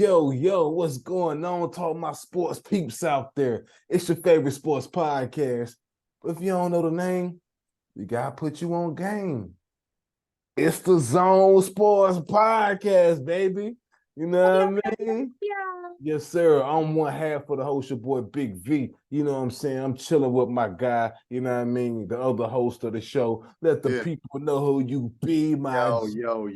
Yo, what's going on to all my sports peeps out there? It's your favorite sports podcast. But if you don't know the name, we gotta put you on game. It's the Zone Sports Podcast, baby. You know what I mean? Yes, sir. I'm one half of the host, your boy Big V. You know what I'm saying? I'm chilling with my guy, you know what I mean? The other host of the show. Let the people know who you be, my Yo.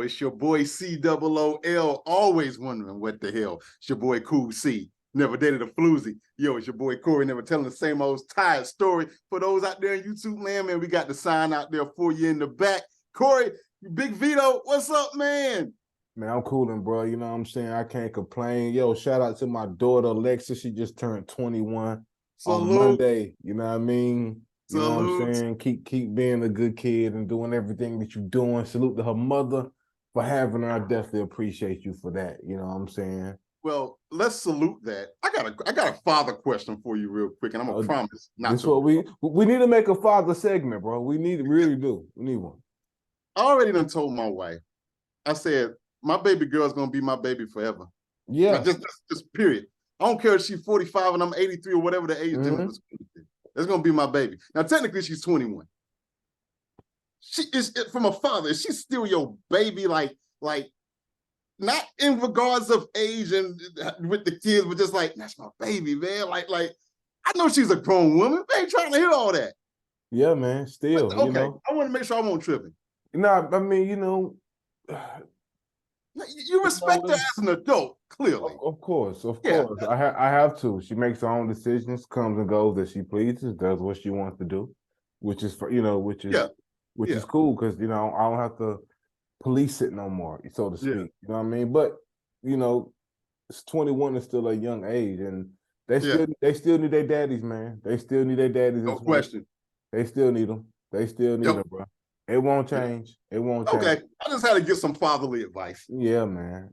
It's your boy COOL. Always wondering what the hell. It's your boy Cool C. Never dated a floozy. Yo, it's your boy Corey, never telling the same old tired story. For those out there in YouTube land, man, we got the sign out there for you in the back. Corey, Big Vito, what's up, man? Man, I'm coolin', bro. You know what I'm saying? I can't complain. Yo, shout out to my daughter, Alexa. She just turned 21 on Monday. You know what I mean? You know what I'm saying? Keep being a good kid and doing everything that you're doing. Salute to her mother for having her. I definitely appreciate you for that. You know what I'm saying? Well, let's salute that. I got a father question for you real quick, and I'm gonna promise not this to. What we need to make a father segment, bro. We really do. We need one. I already done told my wife. I said, my baby girl is gonna be my baby forever. Yeah. Like, just period. I don't care if she's 45 and I'm 83 or whatever the age difference. That's gonna be my baby. Now, technically, she's 21. She is from a father. Is she still your baby? Like not in regards of age and with the kids, but just like that's my baby, man. Like I know she's a grown woman. I ain't trying to hear all that. Yeah, man. Still, but, okay. You know? I want to make sure I won't tripping. No, I mean, you know. You respect her as an adult, clearly. Of course. I have to. She makes her own decisions, comes and goes as she pleases, does what she wants to do, which is is cool because I don't have to police it no more, so to speak. Yeah. You know what I mean? But 21 is still a young age, and they still need their daddies, man. They still need their daddies. No question. They still need them. They still need them, bro. It won't change. It won't change. Okay, I just had to get some fatherly advice. Yeah, man.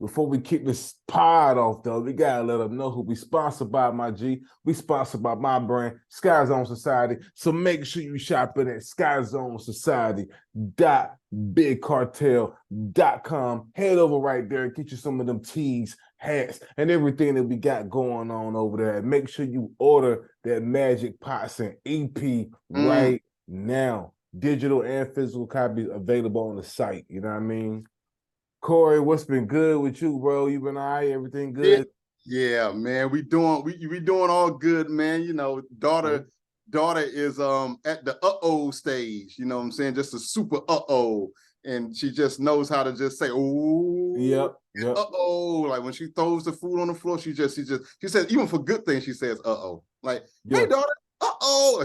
Before we kick this pod off, though, we gotta let them know who we sponsored by, my G. We sponsored by my brand, Skyzone.Society. So make sure you shop in at Skyzone.Society.BigCartel.com. Head over right there and get you some of them tees, hats, and everything that we got going on over there. And make sure you order that Magic Pots and EP right now. Digital and physical copies available on the site. You know what I mean? Corey, what's been good with you, bro? You been all right? Everything good? Yeah, man. We doing all good, man. Daughter is at the stage. You know what I'm saying? Just a super and she just knows how to just say Yep. Like when she throws the food on the floor, she says, even for good things, she says like, hey, daughter.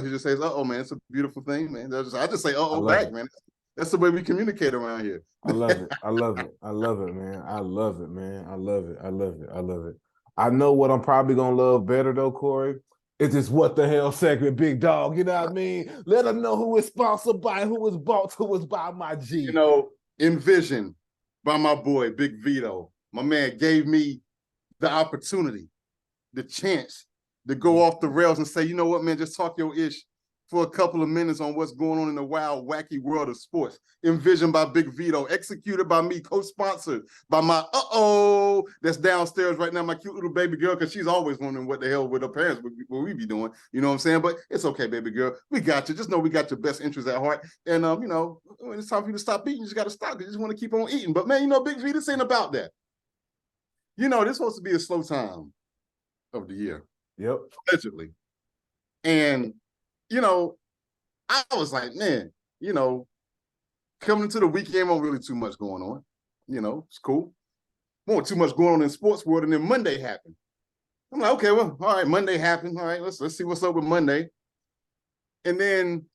She just says, man, it's a beautiful thing, man. I just say, back, man. That's the way we communicate around here. I love it, man. I love it. I know what I'm probably going to love better, though, Corey. It's this What the Hell segment, big dog. You know what I mean? Let them know who is sponsored by, who is bought, who is by my G. Envisioned by my boy, Big Vito. My man gave me the opportunity, the chance to go off the rails and say, you know what, man, just talk your ish for a couple of minutes on what's going on in the wild, wacky world of sports. Envisioned by Big Vito, executed by me, co-sponsored by my that's downstairs right now, my cute little baby girl, because she's always wondering what the hell with her parents what we be doing. You know what I'm saying? But it's okay, baby girl. We got you. Just know we got your best interests at heart. And when it's time for you to stop eating, you just got to stop. You just want to keep on eating. But man, Big V, this ain't about that. This is supposed to be a slow time of the year. Yep. Allegedly. And I was like, man, coming into the weekend, wasn't really too much going on. It's cool. Wasn't too much going on in the sports world, and then Monday happened. I'm like, okay, well, all right, Monday happened. All right, let's see what's up with Monday. And then,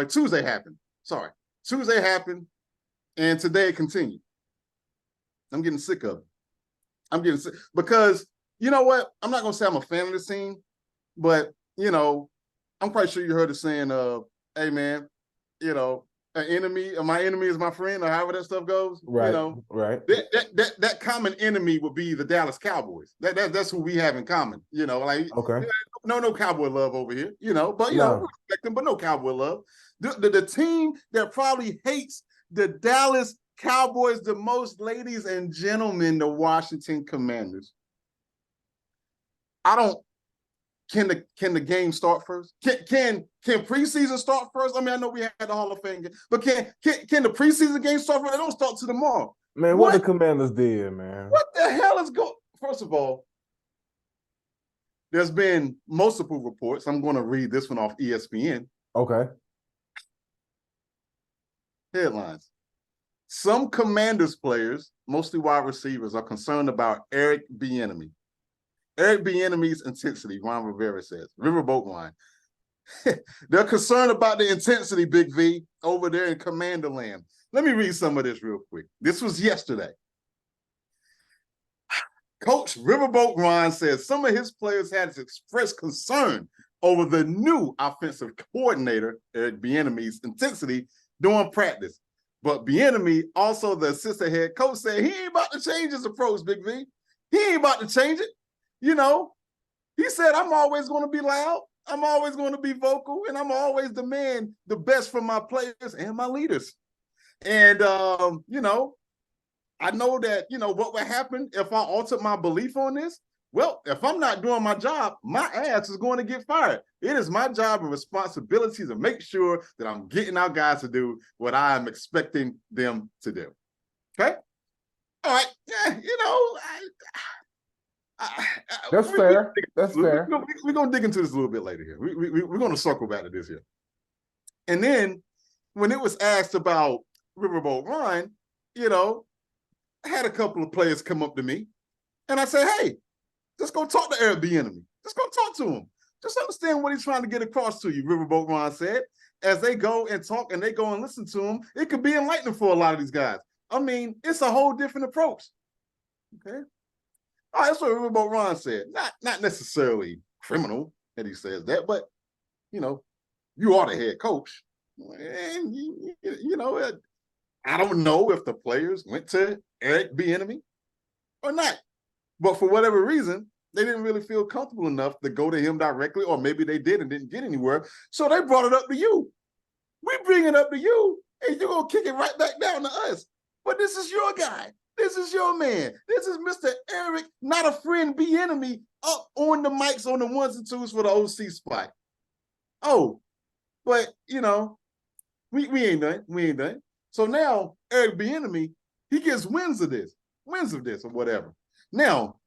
Tuesday happened. Tuesday happened, and today it continued. I'm getting sick of it. I'm getting sick because, you know what? I'm not going to say I'm a fan of the scene, but, I'm quite sure you heard the saying, hey, man, my enemy is my friend, or however that stuff goes. Right, right. That common enemy would be the Dallas Cowboys. That's who we have in common. Okay. No Cowboy love over here. But we respect them, but no Cowboy love. The team that probably hates the Dallas Cowboys the most, ladies and gentlemen, the Washington Commanders. Can the game start first? Can preseason start first? I mean, I know we had the Hall of Fame game, but can the preseason game start first? They don't start till tomorrow. Man, what the Commanders did, man? What the hell is going? First of all, there's been multiple reports. I'm going to read this one off ESPN. Okay. Headlines. Some Commanders players, mostly wide receivers, are concerned about Eric Bieniemy. Eric Bieniemy's intensity, Ron Rivera says. Riverboat line. They're concerned about the intensity, Big V, over there in Commander Land. Let me read some of this real quick. This was yesterday. Coach Riverboat Ron says some of his players had expressed concern over the new offensive coordinator, Eric Bieniemy's intensity during practice. But Bieniemy, also the assistant head coach, said he ain't about to change his approach, Big V. He ain't about to change it. You know, he said, I'm always going to be loud. I'm always going to be vocal, and I'm always demand the best from my players and my leaders. And, you know, I know that, you know, what would happen if I altered my belief on this? Well, if I'm not doing my job, my ass is going to get fired. It is my job and responsibility to make sure that I'm getting our guys to do what I am expecting them to do. Okay? All right. Yeah, you know, that's fair. That's fair. We're going to dig into this a little bit later here. We're going to circle back to this here. And then when it was asked about Riverboat Ron, you know, I had a couple of players come up to me, and I said, hey, just go talk to Eric Bieniemy. Just go talk to him. Just understand what he's trying to get across to you, Riverboat Ron said. As they go and talk and they go and listen to him, it could be enlightening for a lot of these guys. I mean, it's a whole different approach. Okay? All right, that's what Riverboat Ron said. Not necessarily criminal that he says that, but, you know, you are the head coach. And, you know, I don't know if the players went to Eric Bieniemy or not. But for whatever reason, they didn't really feel comfortable enough to go to him directly, or maybe they did and didn't get anywhere. So they brought it up to you. We bring it up to you, and you're going to kick it right back down to us. But this is your guy. This is your man. This is Mr. Eric, not a friend, Bieniemy, up on the mics on the ones and twos for the OC spot. Oh, but, you know, we ain't done. We ain't done. So now Eric Bieniemy, he gets wins of this or whatever. Now,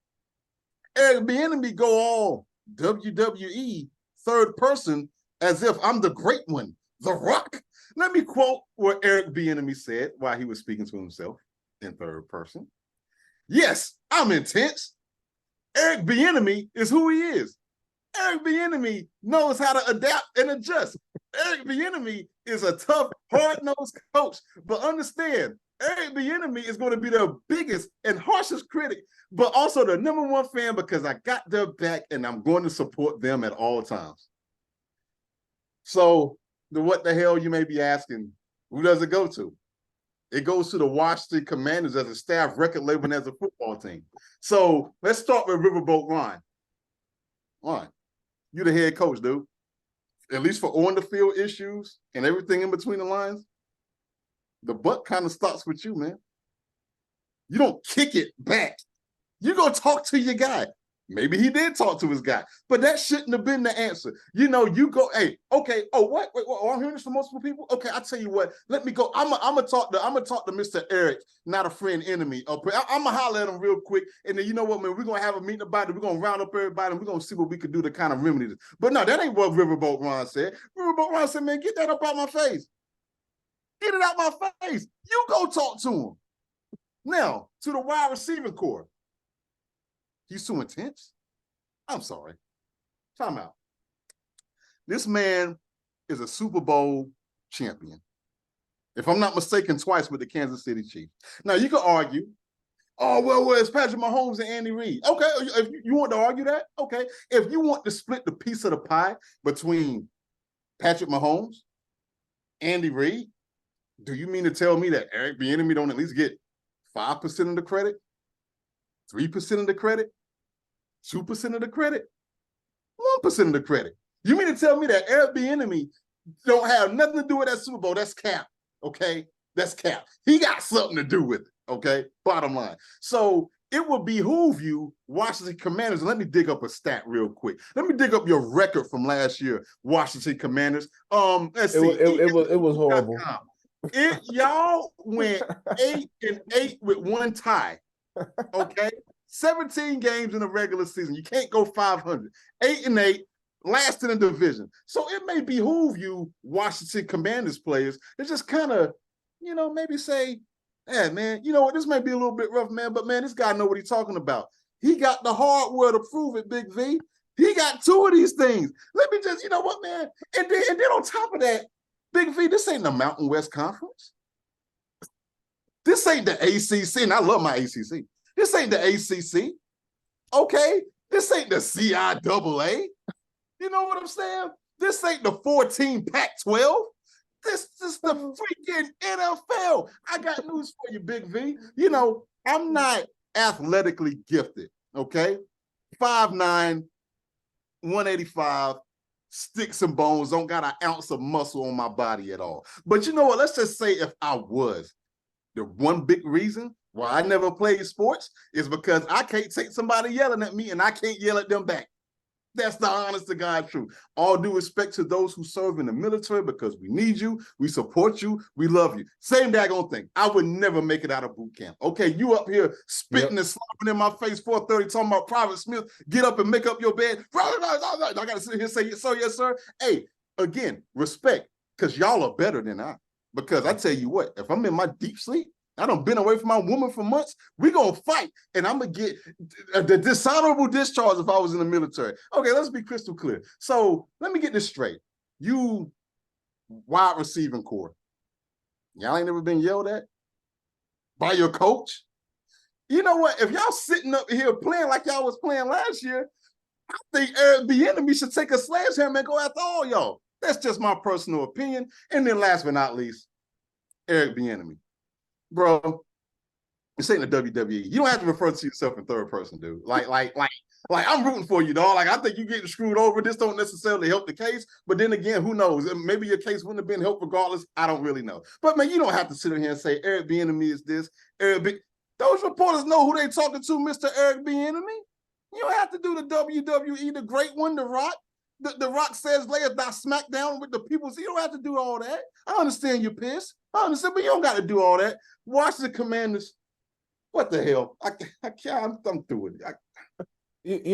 Eric Bieniemy go all WWE third person as if I'm the great one, The Rock. Let me quote what Eric Bieniemy said while he was speaking to himself in third person. Yes, I'm intense. Eric Bieniemy is who he is. Eric Bieniemy knows how to adapt and adjust. Eric Bieniemy is a tough, hard-nosed coach. But understand, Eric Bieniemy is going to be their biggest and harshest critic, but also the number one fan because I got their back and I'm going to support them at all times. So, what the hell you may be asking, who does it go to? It goes to the Washington Commanders as a staff record label and as a football team. So, let's start with Riverboat Ron. Ron, you the head coach, dude. At least for on-the-field issues and everything in between the lines, the buck kind of stops with you, man. You don't kick it back. You go talk to your guy. Maybe he did talk to his guy, but that shouldn't have been the answer. You know, you go, hey, okay. Oh, what? Wait, I'm hearing this from multiple people. Okay, I tell you what. Let me go. I'm gonna talk to Mr. Eric, not a friend, enemy. I'm gonna holler at him real quick, and then you know what, man? We're gonna have a meeting about it. We're gonna round up everybody, and we're gonna see what we can do to kind of remedy this. But no, that ain't what Riverboat Ron said. Riverboat Ron said, man, get that up out my face. Get it out my face. You go talk to him. Now, to the wide receiving core. He's too intense? I'm sorry. Time out. This man is a Super Bowl champion. If I'm not mistaken, twice with the Kansas City Chiefs. Now, you can argue, oh, well, it's Patrick Mahomes and Andy Reid. Okay, if you want to argue that, okay. If you want to split the piece of the pie between Patrick Mahomes, Andy Reid, do you mean to tell me that Eric Bieniemy don't at least get 5% of the credit? 3% of the credit, 2% of the credit, 1% of the credit. You mean to tell me that Eric Bieniemy don't have nothing to do with that Super Bowl? That's cap, okay? That's cap. He got something to do with it. Okay, bottom line. So it will behoove you, Washington Commanders. And let me dig up a stat real quick. Let me dig up your record from last year, Washington Commanders. Let's see. It was horrible. Y'all went 8-8 with one tie. Okay, 17 games in the regular season. You can't go 500. 8-8, last in the division. So it may behoove you, Washington Commanders players, to just kind of, maybe say, yeah, man, you know what? This may be a little bit rough, man, but man, this guy know what he's talking about. He got the hardware to prove it, Big V. He got two of these things. Let me just, you know what, man? And then on top of that, Big V, this ain't the Mountain West Conference. This ain't the ACC, and I love my ACC. This ain't the ACC, okay? This ain't the CIAA. You know what I'm saying? This ain't the 14 Pac-12. This is the freaking NFL. I got news for you, Big V. I'm not athletically gifted, okay? 5'9", 185, sticks and bones, don't got an ounce of muscle on my body at all. But you know what? Let's just say if I was, the one big reason why I never played sports is because I can't take somebody yelling at me and I can't yell at them back. That's the honest to God truth. All due respect to those who serve in the military, because we need you, we support you, we love you. Same daggone thing. I would never make it out of boot camp. Okay, you up here spitting and slopping in my face 4:30 talking about Private Smith, get up and make up your bed. I got to sit here and say, yes, sir, yes, sir. Hey, again, respect, because y'all are better than I. Because I tell you what, if I'm in my deep sleep, I done been away from my woman for months. We gonna fight, and I'm gonna get the dishonorable discharge if I was in the military. Okay, let's be crystal clear. So let me get this straight. You wide receiving core, y'all ain't never been yelled at by your coach? You know what? If y'all sitting up here playing like y'all was playing last year, I think Eric Bieniemy should take a sledgehammer and go after all y'all. That's just my personal opinion. And then last but not least, Eric Bieniemy. Bro, this ain't the WWE. You don't have to refer to yourself in third person, dude. Like I'm rooting for you, dog. Like I think you getting screwed over. This don't necessarily help the case. But then again, who knows? Maybe your case wouldn't have been helped regardless. I don't really know. But man, you don't have to sit in here and say Eric Bieniemy is this. Those reporters know who they talking to, Mr. Eric Bieniemy. You don't have to do the WWE, the great one, The Rock. The Rock says lay us down SmackDown with the people. So you don't have to do all that. I understand you're pissed. I understand, but you don't got to do all that. Washington Commanders, what the hell? I can't. I'm through with it.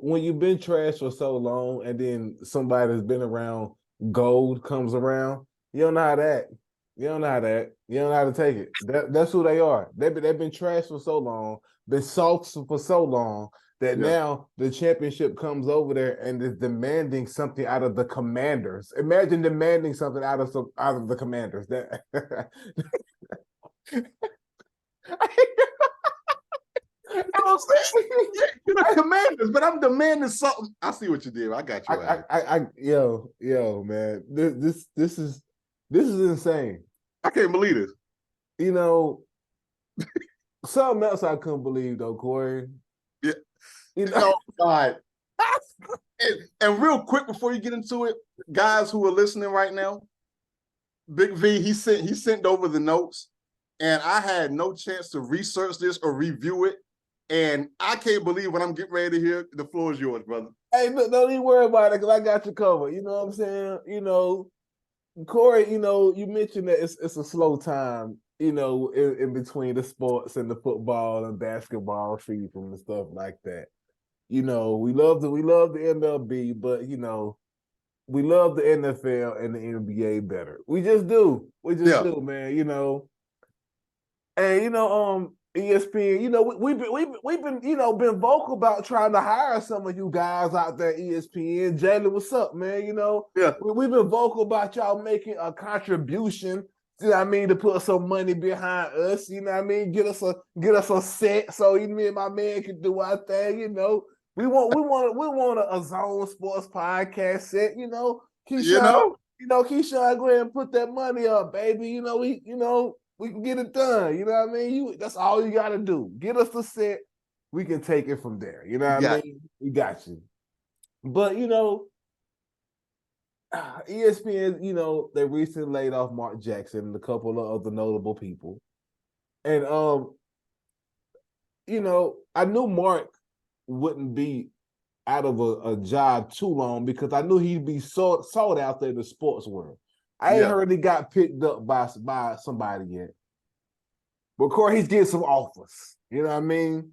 When you've been trash for so long, and then somebody that's been around gold comes around, you don't know how that. You don't know how that. You don't know how to take it. That's who they are. They've been trash for so long, been soft for so long, that now the championship comes over there and is demanding something out of the Commanders. Imagine demanding something out of the Commanders. That I'm saying, you're the Commanders, but I'm demanding something. I see what you did. I got you. Yo, man, this is insane. I can't believe this. Something else I couldn't believe though, Corey. Yeah. Oh God. And real quick before you get into it, guys who are listening right now, Big V, he sent over the notes, and I had no chance to research this or review it. And I can't believe what I'm getting ready to hear. The floor is yours, brother. Hey, look, don't even worry about it, because I got you covered. You know what I'm saying? Corey, you mentioned that it's a slow time, in between the sports and the football and basketball season and stuff like that. We love the MLB, but we love the NFL and the NBA better. We just do. We just do, man. And ESPN, we've been been vocal about trying to hire some of you guys out there at ESPN. Jalen, what's up, man? We've been vocal about y'all making a contribution. To put some money behind us. Get us a set so me and my man can do our thing. We want a Zone Sports podcast set. Keyshawn, Keyshawn, go ahead and put that money up, baby. We can get it done. You know what I mean? That's all you got to do. Get us the set. We can take it from there. You know what I mean? We got you. But, ESPN, they recently laid off Mark Jackson and a couple of other notable people. And I knew Mark wouldn't be out of a job too long because I knew he'd be sought out there in the sports world. I ain't heard he got picked up by somebody yet. But Corey, he's getting some offers. You know what I mean?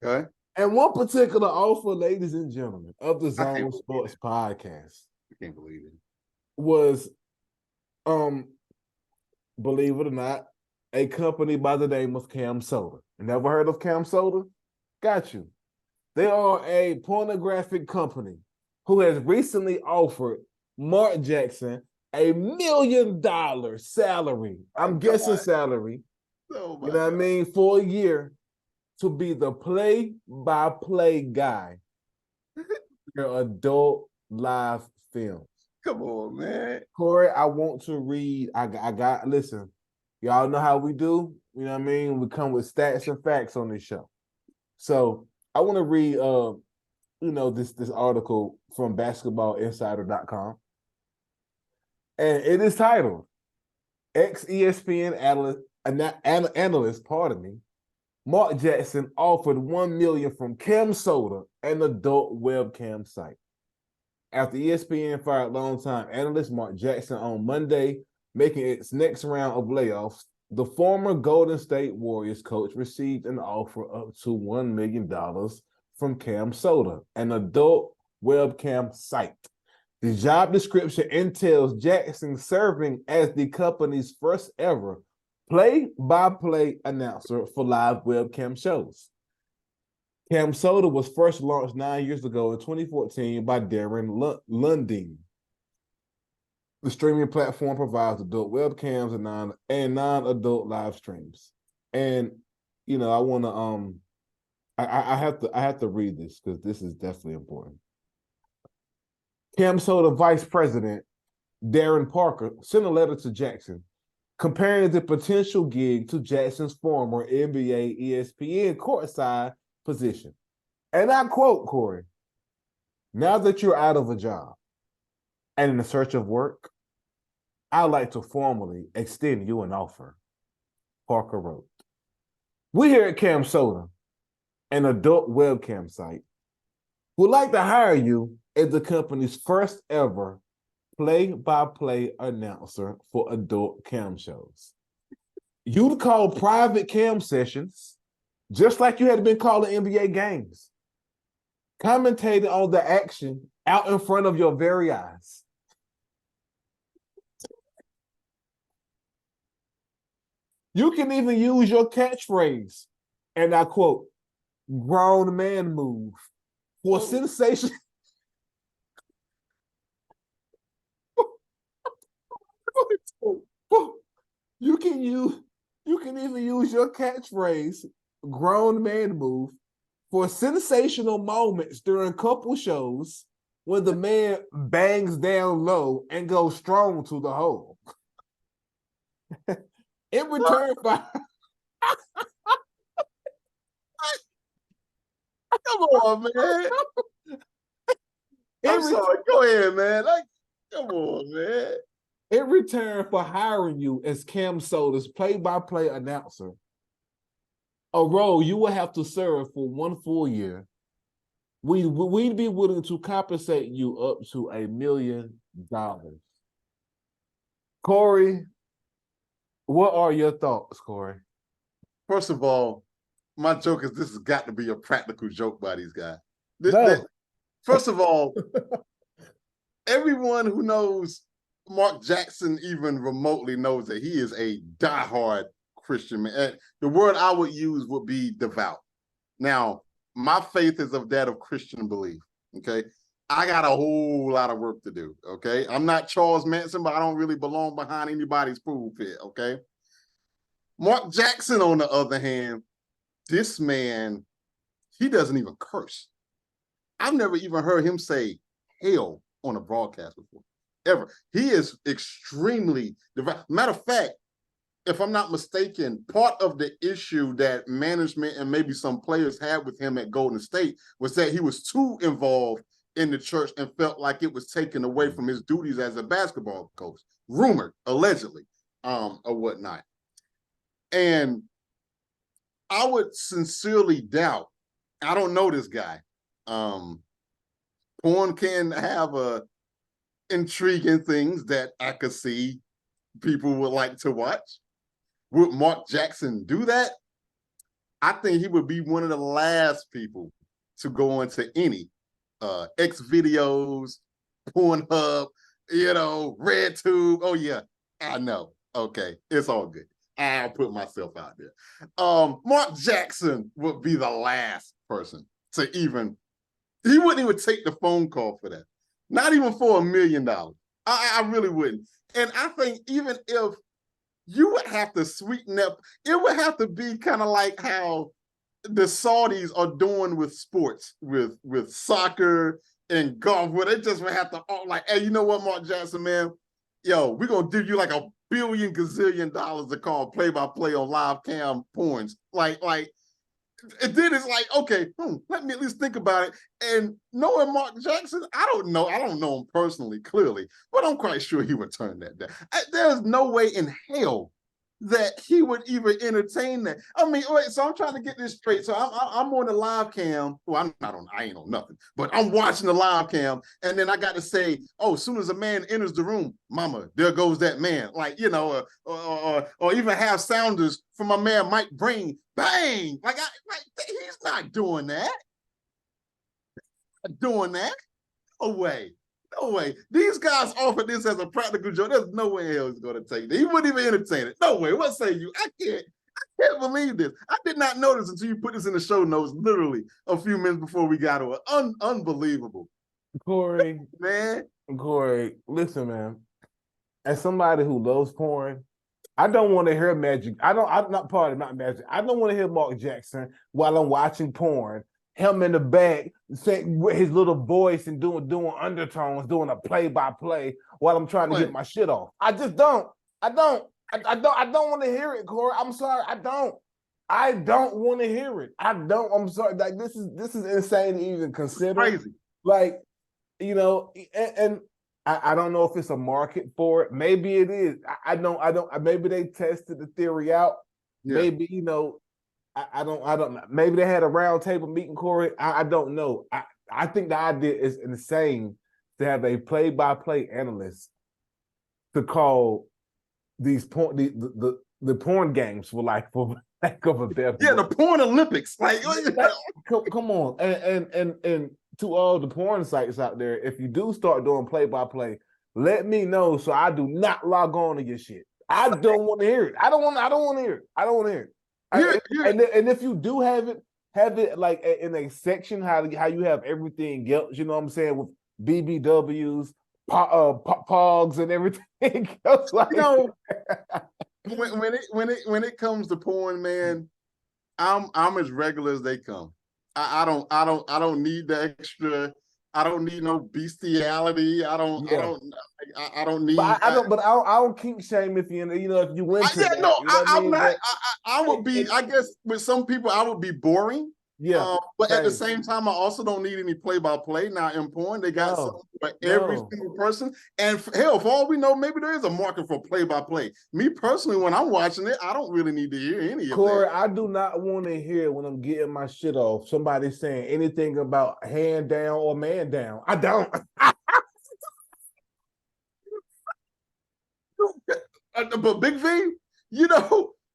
Okay. And one particular offer, ladies and gentlemen, of the Zone Sports Podcast. I can't believe it. Was, believe it or not, a company by the name of Cam Soda. Never heard of Cam Soda? Got you. They are a pornographic company who has recently offered Mark Jackson $1 million salary. I'm guessing salary. Oh, you know what I mean? For a year to be the play-by-play guy for adult live films. Come on, man. Corey, I want to read. Listen, y'all know how we do. You know what I mean? We come with stats and facts on this show. So I want to read this article from basketballinsider.com. And it is titled ex-ESPN analyst, Mark Jackson offered $1 million from Cam Soda, an adult webcam site. After ESPN fired longtime analyst Mark Jackson on Monday, making its next round of layoffs, the former Golden State Warriors coach received an offer up to $1 million from Cam Soda, an adult webcam site. The job description entails Jackson serving as the company's first ever play-by-play announcer for live webcam shows. Cam Soda was first launched 9 years ago in 2014 by Darren Lundin. The streaming platform provides adult webcams and non-adult live streams. And I want to I have to read this because this is definitely important. Cam Soda Vice President Darren Parker sent a letter to Jackson comparing the potential gig to Jackson's former NBA ESPN courtside position. And I quote, Corey, "Now that you're out of a job and in the search of work, I'd like to formally extend you an offer," Parker wrote. "We here at Cam Soda, an adult webcam site, would like to hire you as the company's first ever play-by-play announcer for adult cam shows. You'd call private cam sessions just like you had been calling NBA games, commentating on the action out in front of your very eyes. You can even use your catchphrase, and I quote, grown man move, for sensation." You can even use your catchphrase, grown man move, for sensational moments during couple shows when the man bangs down low and goes strong to the hole. In return for Come on, man. I'm sorry. Go ahead, man. Come on, man. In return for hiring you as Cam Soda's play-by-play announcer, a role you will have to serve for 1 full year, we'd be willing to compensate you up to $1 million. Corey, what are your thoughts, Corey? First of all, my joke is this has got to be a practical joke by these guys. First of all, everyone who knows Mark Jackson even remotely knows that he is a diehard Christian man. And the word I would use would be devout. Now, my faith is of that of Christian belief, okay? I got a whole lot of work to do, okay? I'm not Charles Manson, but I don't really belong behind anybody's pulpit, okay? Mark Jackson, on the other hand, this man, he doesn't even curse. I've never even heard him say hell on a broadcast before, ever. He is extremely devout. Matter of fact, if I'm not mistaken, part of the issue that management and maybe some players had with him at Golden State was that he was too involved in the church and felt like it was taken away from his duties as a basketball coach, rumored, allegedly, or whatnot. And I would sincerely doubt, I don't know this guy. Porn can have intriguing things that I could see people would like to watch. Would Mark Jackson do that? I think he would be one of the last people to go into any X videos, Pornhub, RedTube. Oh yeah, I know. Okay, it's all good. I'll put myself out there. Mark Jackson would be the last person to he wouldn't even take the phone call for that. Not even for $1 million. I really wouldn't. And I think even if you would have to sweeten up, it would have to be kind of like how the Saudis are doing with sports, with soccer and golf, where they just would have to, hey, you know what, Mark Jackson, man? Yo, we're going to give you like $1 billion gazillion to call play-by-play on live cam porns. And then it's like, okay, let me at least think about it. And knowing Mark Jackson, I don't know him personally, clearly, but I'm quite sure he would turn that down. There's no way in hell that he would even entertain that. I mean, wait, so I'm trying to get this straight. So I'm on the live cam. Well, I ain't on nothing, but I'm watching the live cam. And then I got to say, as soon as a man enters the room, mama, there goes that man. Or even have sounders from my man Mike Breen, bang. He's not doing that. Doing that. No way. No way. These guys offered this as a practical joke. There's no way in hell he's going to take it. He wouldn't even entertain it. No way. What say you? I can't believe this. I did not know this until you put this in the show notes literally a few minutes before we got to it. Unbelievable. Corey, man. Corey, listen, man. As somebody who loves porn, I don't want to hear Magic. I'm not Magic. I don't want to hear Mark Jackson while I'm watching porn. Him in the back, with his little voice and doing undertones, doing a play-by-play while I'm trying to get my shit off. I just don't. I don't want to hear it, Corey. I'm sorry. I don't want to hear it. I'm sorry. Like this is insane to even consider. Crazy. And I don't know if it's a market for it. Maybe it is. I don't. Maybe they tested the theory out. Yeah. Maybe I don't know. Maybe they had a round table meeting, Corey. I don't know. I think the idea is insane to have a play-by-play analyst to call these the porn games for lack of a better. Yeah, the porn Olympics. Come on. And to all the porn sites out there, if you do start doing play-by-play, let me know so I do not log on to your shit. I don't want to hear it. I don't want to hear it. And if you do have it like in a section how you have everything else, you know what I'm saying, with BBWs, pogs, and everything else. When it comes to porn, man, I'm as regular as they come. I don't need the extra. I don't need no bestiality. I don't need. But I don't kink shame if you if you went to that. No, you know I'm not. I would be. I guess with some people I would be boring. Yeah. But at the same time, I also don't need any play-by-play. Now in porn, they got something for every single person. And hell, for all we know, maybe there is a market for play-by-play. Me personally, when I'm watching it, I don't really need to hear any of that. Corey, I do not want to hear when I'm getting my shit off somebody saying anything about hand down or man down. I don't. But Big V,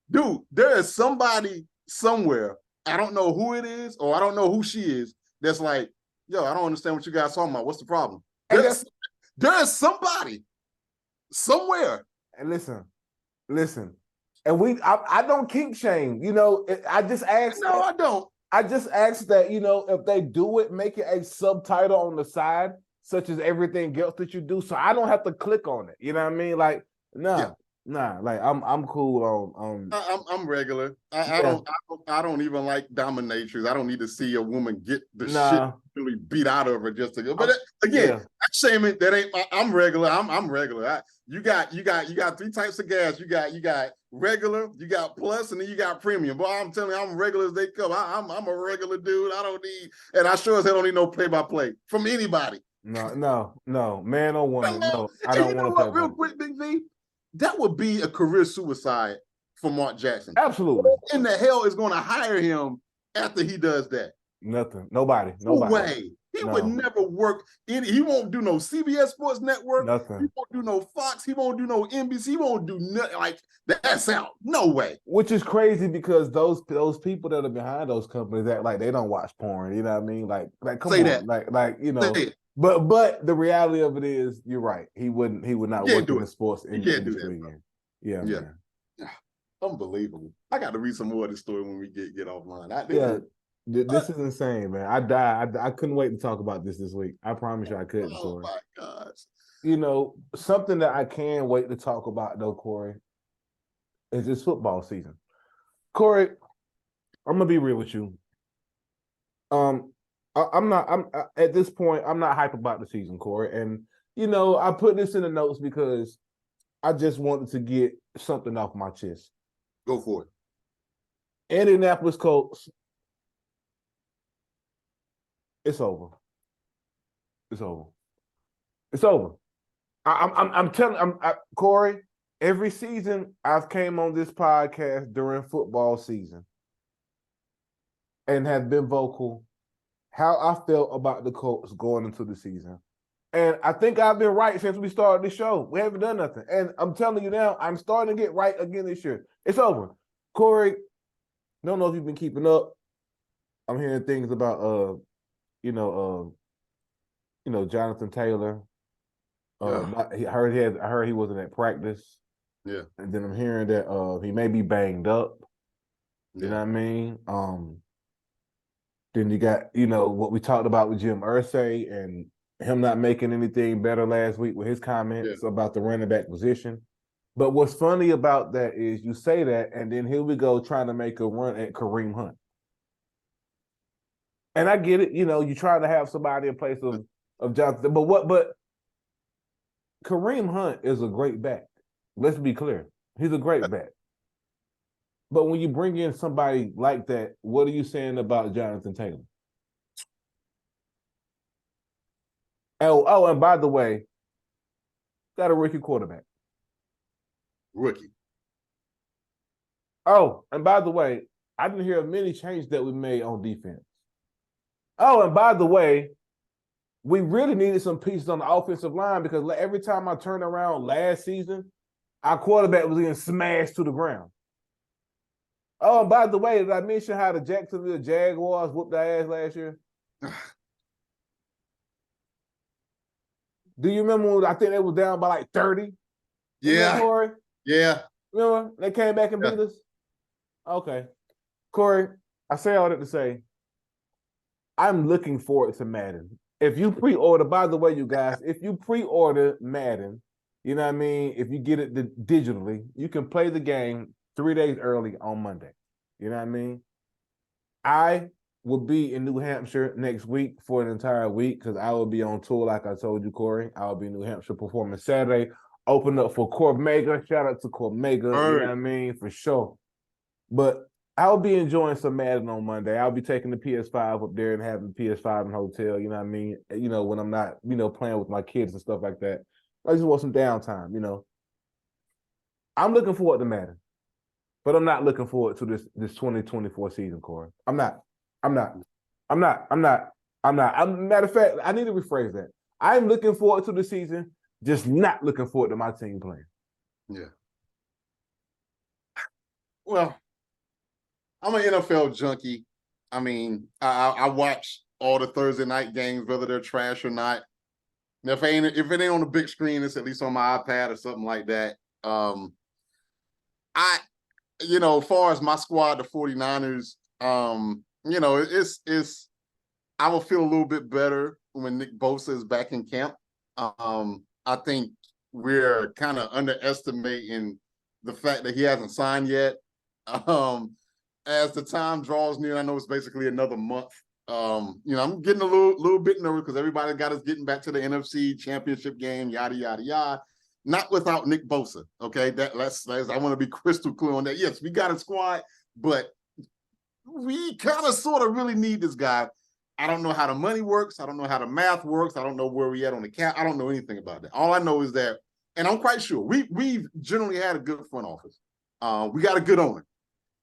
dude, there is somebody somewhere. I don't know who it is, or I don't know who she is. That's like, yo, I don't understand what you guys talking about. What's the problem? There's somebody somewhere. And listen. And I don't kink shame. I just asked. No, I don't. I just asked that, if they do it, make it a subtitle on the side, such as everything else that you do, so I don't have to click on it. You know what I mean? Like, Nah, like I'm cool on. I'm regular. I don't even like dominatrix. I don't need to see a woman get the shit really beat out of her just to go. But again, shame it. That ain't. I'm regular. I'm regular. You got 3 types of gas. You got regular, you got plus, and then you got premium. Boy, I'm telling you, I'm regular as they come. I'm a regular dude. I don't need, and I sure as hell don't need no play-by-play from anybody. No, man or woman. Hello? No, I And don't you know want to what? play Real by. quick, Big V, that would be a career suicide for Mark Jackson. Absolutely. Who in the hell is going to hire him after he does that? Nothing. Nobody. No way. He would never work. He won't do no CBS Sports Network. Nothing. He won't do no Fox. He won't do no NBC. He won't do nothing. Like, that's out. No way. Which is crazy because those people that are behind those companies act like they don't watch porn. You know what I mean? Like come Say on. that. Like you know. But the reality of it is, you're right. He would not work in the sports industry again. Yeah. Man. Unbelievable. I got to read some more of this story when we get offline. This is insane, man. I couldn't wait to talk about this week. I promise you I couldn't, Corey. Oh, my gosh. You know, something that I can wait to talk about, though, Corey, is this football season. Corey, I'm going to be real with you. I'm at this point, I'm not hype about the season, Corey. And, you know, I put this in the notes because I just wanted to get something off my chest. Go for it. Indianapolis Colts. It's over. It's over. It's over. I'm telling Corey, every season I've came on this podcast during football season and have been vocal how I felt about the Colts going into the season. And I think I've been right since we started the show. We haven't done nothing. And I'm telling you now, I'm starting to get right again this year. It's over. Corey, don't know if you've been keeping up. I'm hearing things about Jonathan Taylor. I heard he wasn't at practice. Yeah. And then I'm hearing that he may be banged up. You know what I mean? Then you got, what we talked about with Jim Irsay and him not making anything better last week with his comments about the running back position. But what's funny about that is you say that, and then here we go trying to make a run at Kareem Hunt. And I get it, you try to have somebody in place of Jonathan. But Kareem Hunt is a great back. Let's be clear. He's a great back. But when you bring in somebody like that, what are you saying about Jonathan Taylor? Oh, and by the way, got a rookie quarterback. Rookie. Oh, and by the way, I didn't hear of many changes that we made on defense. Oh, and by the way, we really needed some pieces on the offensive line because every time I turned around last season, our quarterback was getting smashed to the ground. Oh, and by the way, did I mention how the Jacksonville Jaguars whooped their ass last year? Do you remember when I think they was down by like 30? Yeah. Corey? Yeah. Remember? They came back and beat us? Okay. Corey, I say all that to say, I'm looking forward to Madden. If you pre-order, by the way, you guys, if you pre-order Madden, you know what I mean? If you get it digitally, you can play the game 3 days early on Monday. You know what I mean? I will be in New Hampshire next week for an entire week because I will be on tour, like I told you, Corey. I will be in New Hampshire performing Saturday. Open up for Cormega. Shout out to Cormega. You know what I mean? For sure. But I'll be enjoying some Madden on Monday. I'll be taking the PS5 up there and having the PS5 in the hotel, you know what I mean? When I'm not, playing with my kids and stuff like that. I just want some downtime, I'm looking forward to Madden. But I'm not looking forward to this 2024 season, Corey. I'm not. Matter of fact, I need to rephrase that. I'm looking forward to the season, just not looking forward to my team playing. Yeah. Well, I'm an NFL junkie. I mean, I watch all the Thursday night games, whether they're trash or not. And if it ain't on the big screen, it's at least on my iPad or something like that. As far as my squad, the 49ers, it's I will feel a little bit better when Nick Bosa is back in camp. I think we're kind of underestimating the fact that he hasn't signed yet. As the time draws near, I know it's basically another month. I'm getting a little bit nervous because everybody got us getting back to the NFC Championship game, yada, yada, yada. not without Nick Bosa. Okay, let's I want to be crystal clear on that. Yes, we got a squad, but we kind of sort of really need this guy. I don't know how the money works. I don't know how the math works. I don't know where we at on the cap. I don't know anything about that. All I know is that, and I'm quite sure we've generally had a good front office. We got a good owner.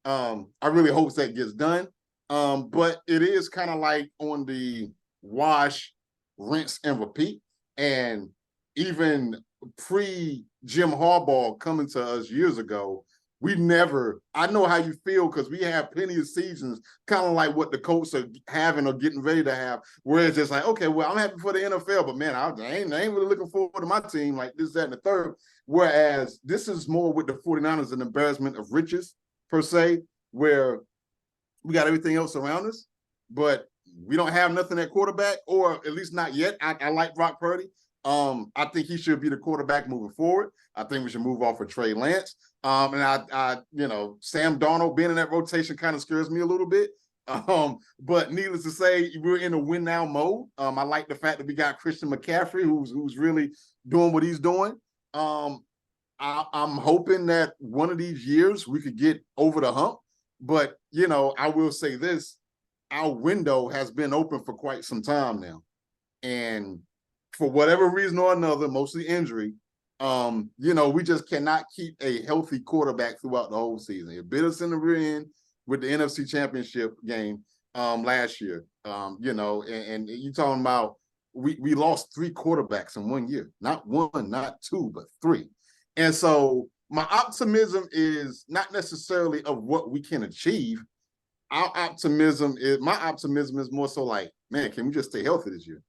I really hope that gets done. But it is kind of like on the wash, rinse, and repeat. And even pre-Jim Harbaugh coming to us years ago, I know how you feel because we have plenty of seasons, kind of like what the Colts are having or getting ready to have, where it's just like, okay, well, I'm happy for the NFL, but man, I ain't really looking forward to my team like this, that, and the third. Whereas this is more with the 49ers an embarrassment of riches, per se, where we got everything else around us, but we don't have nothing at quarterback, or at least not yet. I like Brock Purdy. I think he should be the quarterback moving forward. I think we should move off of Trey Lance. And I Sam Darnold being in that rotation kind of scares me a little bit. But needless to say, we're in a win now mode. I like the fact that we got Christian McCaffrey, who's really doing what he's doing. I'm hoping that one of these years we could get over the hump. But, I will say this, our window has been open for quite some time now. And for whatever reason or another, mostly injury, we just cannot keep a healthy quarterback throughout the whole season. It bit us in the rear end with the NFC Championship game last year, and you're talking about we lost 3 quarterbacks in 1 year. Not 1, not 2, but 3. And so my optimism is not necessarily of what we can achieve. My optimism is more so like, man, can we just stay healthy this year?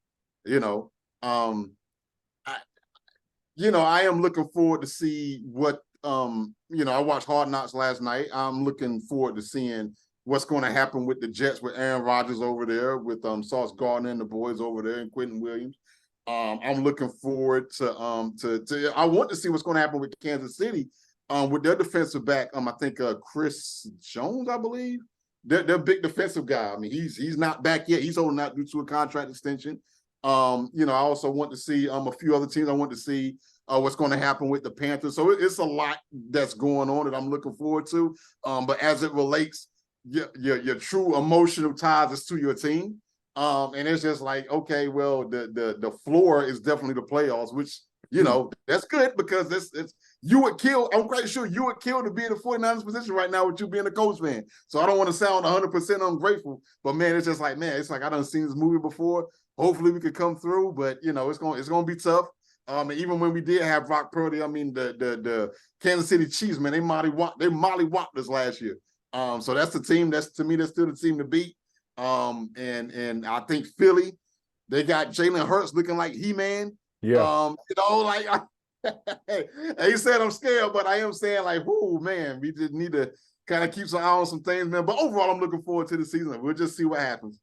I am looking forward to see what, I watched Hard Knocks last night. I'm looking forward to seeing what's going to happen with the Jets, with Aaron Rodgers over there, with Sauce Gardner and the boys over there, and Quentin Williams. I'm looking forward to I want to see what's going to happen with Kansas City with their defensive back. I think Chris Jones, I believe. They're big defensive guy. I mean, he's not back yet. He's holding out due to a contract extension. I also want to see a few other teams. I want to see what's going to happen with the Panthers. So it's a lot that's going on that I'm looking forward to. But as it relates, your true emotional ties is to your team. And it's just like, okay, well, the floor is definitely the playoffs, which, that's good because it's you would kill. I'm quite sure you would kill to be in the 49ers position right now with you being a Colts fan. So I don't want to sound 100% ungrateful, but man, it's just like, man, it's like I done seen this movie before. Hopefully we could come through, but it's gonna be tough. And even when we did have Brock Purdy, I mean the Kansas City Chiefs, man, they mollywopped us last year. So that's the team. That's still the team to beat. And I think Philly, they got Jalen Hurts looking like He-Man. Yeah. He said I'm scared, but I am saying like, whoo, man, we just need to kind of keep some eye on some things, man. But overall, I'm looking forward to the season. We'll just see what happens.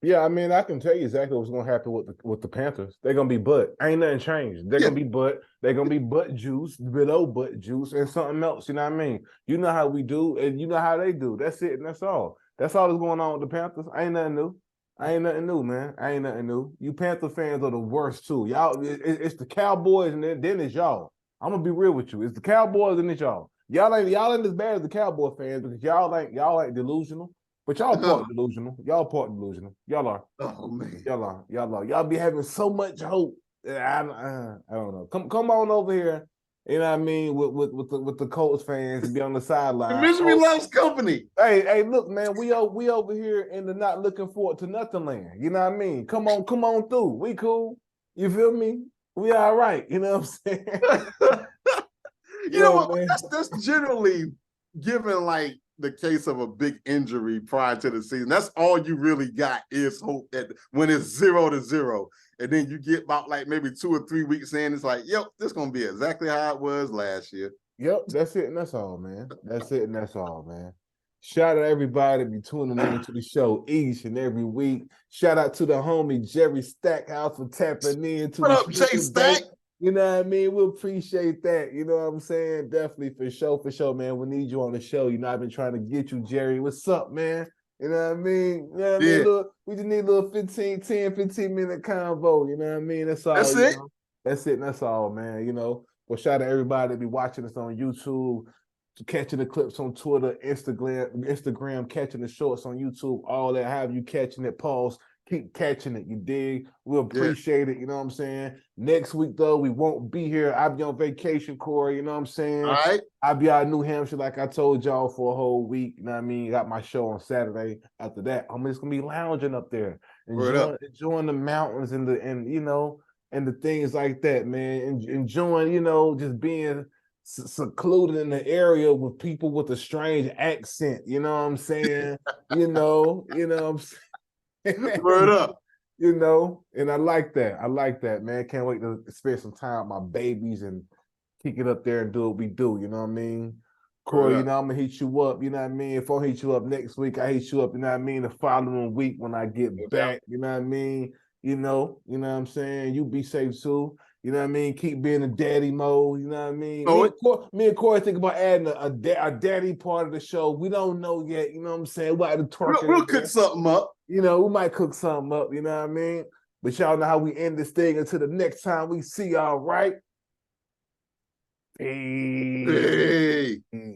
Yeah, I mean, I can tell you exactly what's going to happen with the Panthers. They're going to be butt. Ain't nothing changed. They're going to be butt. They're going to be butt juice, below butt juice, and something else. You know what I mean? You know how we do, and you know how they do. That's it, and that's all. That's all that's going on with the Panthers. Ain't nothing new. Ain't nothing new, man. Ain't nothing new. You Panther fans are the worst, too. Y'all, it's the Cowboys, and then it's y'all. I'm going to be real with you. It's the Cowboys, and it's y'all. Y'all ain't as bad as the Cowboy fans because y'all ain't delusional. But y'all part delusional. Y'all part delusional. Y'all are. Oh man. Y'all are. Y'all be having so much hope. I don't know. Come on over here. You know what I mean? With the Colts fans and be on the sideline. Misery loves company. Hey, look, man. We over here in the not looking forward to nothing land. You know what I mean? Come on through. We cool. You feel me? We all right. You know what I'm saying? You know what? That's generally given like the case of a big injury prior to the season. That's all you really got is hope that when it's 0-0. And then you get about like maybe 2 or 3 weeks in, it's like, yep, this is gonna be exactly how it was last year. Yep, that's it and that's all, man. That's it and that's all, man. Shout out to everybody be tuning into the show each and every week. Shout out to the homie Jerry Stackhouse for tapping in to what up, Jay Stack? You know what I mean? We appreciate that. You know what I'm saying? Definitely for sure, man. We need you on the show. You know, I've been trying to get you, Jerry. What's up, man? You know what I mean? You know what I mean? Look, we just need a little 15-minute convo. You know what I mean? That's all. That's it. That's it and that's all, man. Well, shout out to everybody that be watching us on YouTube, catching the clips on Twitter, Instagram, catching the shorts on YouTube, all that. Have you catching it? Pause. Keep catching it. You dig? We appreciate it. You know what I'm saying? Next week, though, we won't be here. I'll be on vacation, Corey. You know what I'm saying? All right. I'll be out in New Hampshire, like I told y'all, for a whole week. You know what I mean? Got my show on Saturday. After that, I'm just gonna be lounging up there, enjoying the mountains and the things like that, man. Enjoying, just being secluded in the area with people with a strange accent. You know what I'm saying? What I'm saying? Word up. And I like that, man. Can't wait to spend some time with my babies and kick it up there and do what we do. You know what I mean? Corey, I'm gonna hit you up. You know what I mean? If I don't hit you up next week, I hit you up. You know what I mean? The following week when I get back. You know what I mean? You know what I'm saying? You be safe too. You know what I mean? Keep being a daddy mode. You know what I mean? Me and Corey think about adding a daddy part of the show. We don't know yet. You know what I'm saying? We'll cook something up. We might cook something up. You know what I mean? But y'all know how we end this thing. Until the next time we see y'all, right? Hey.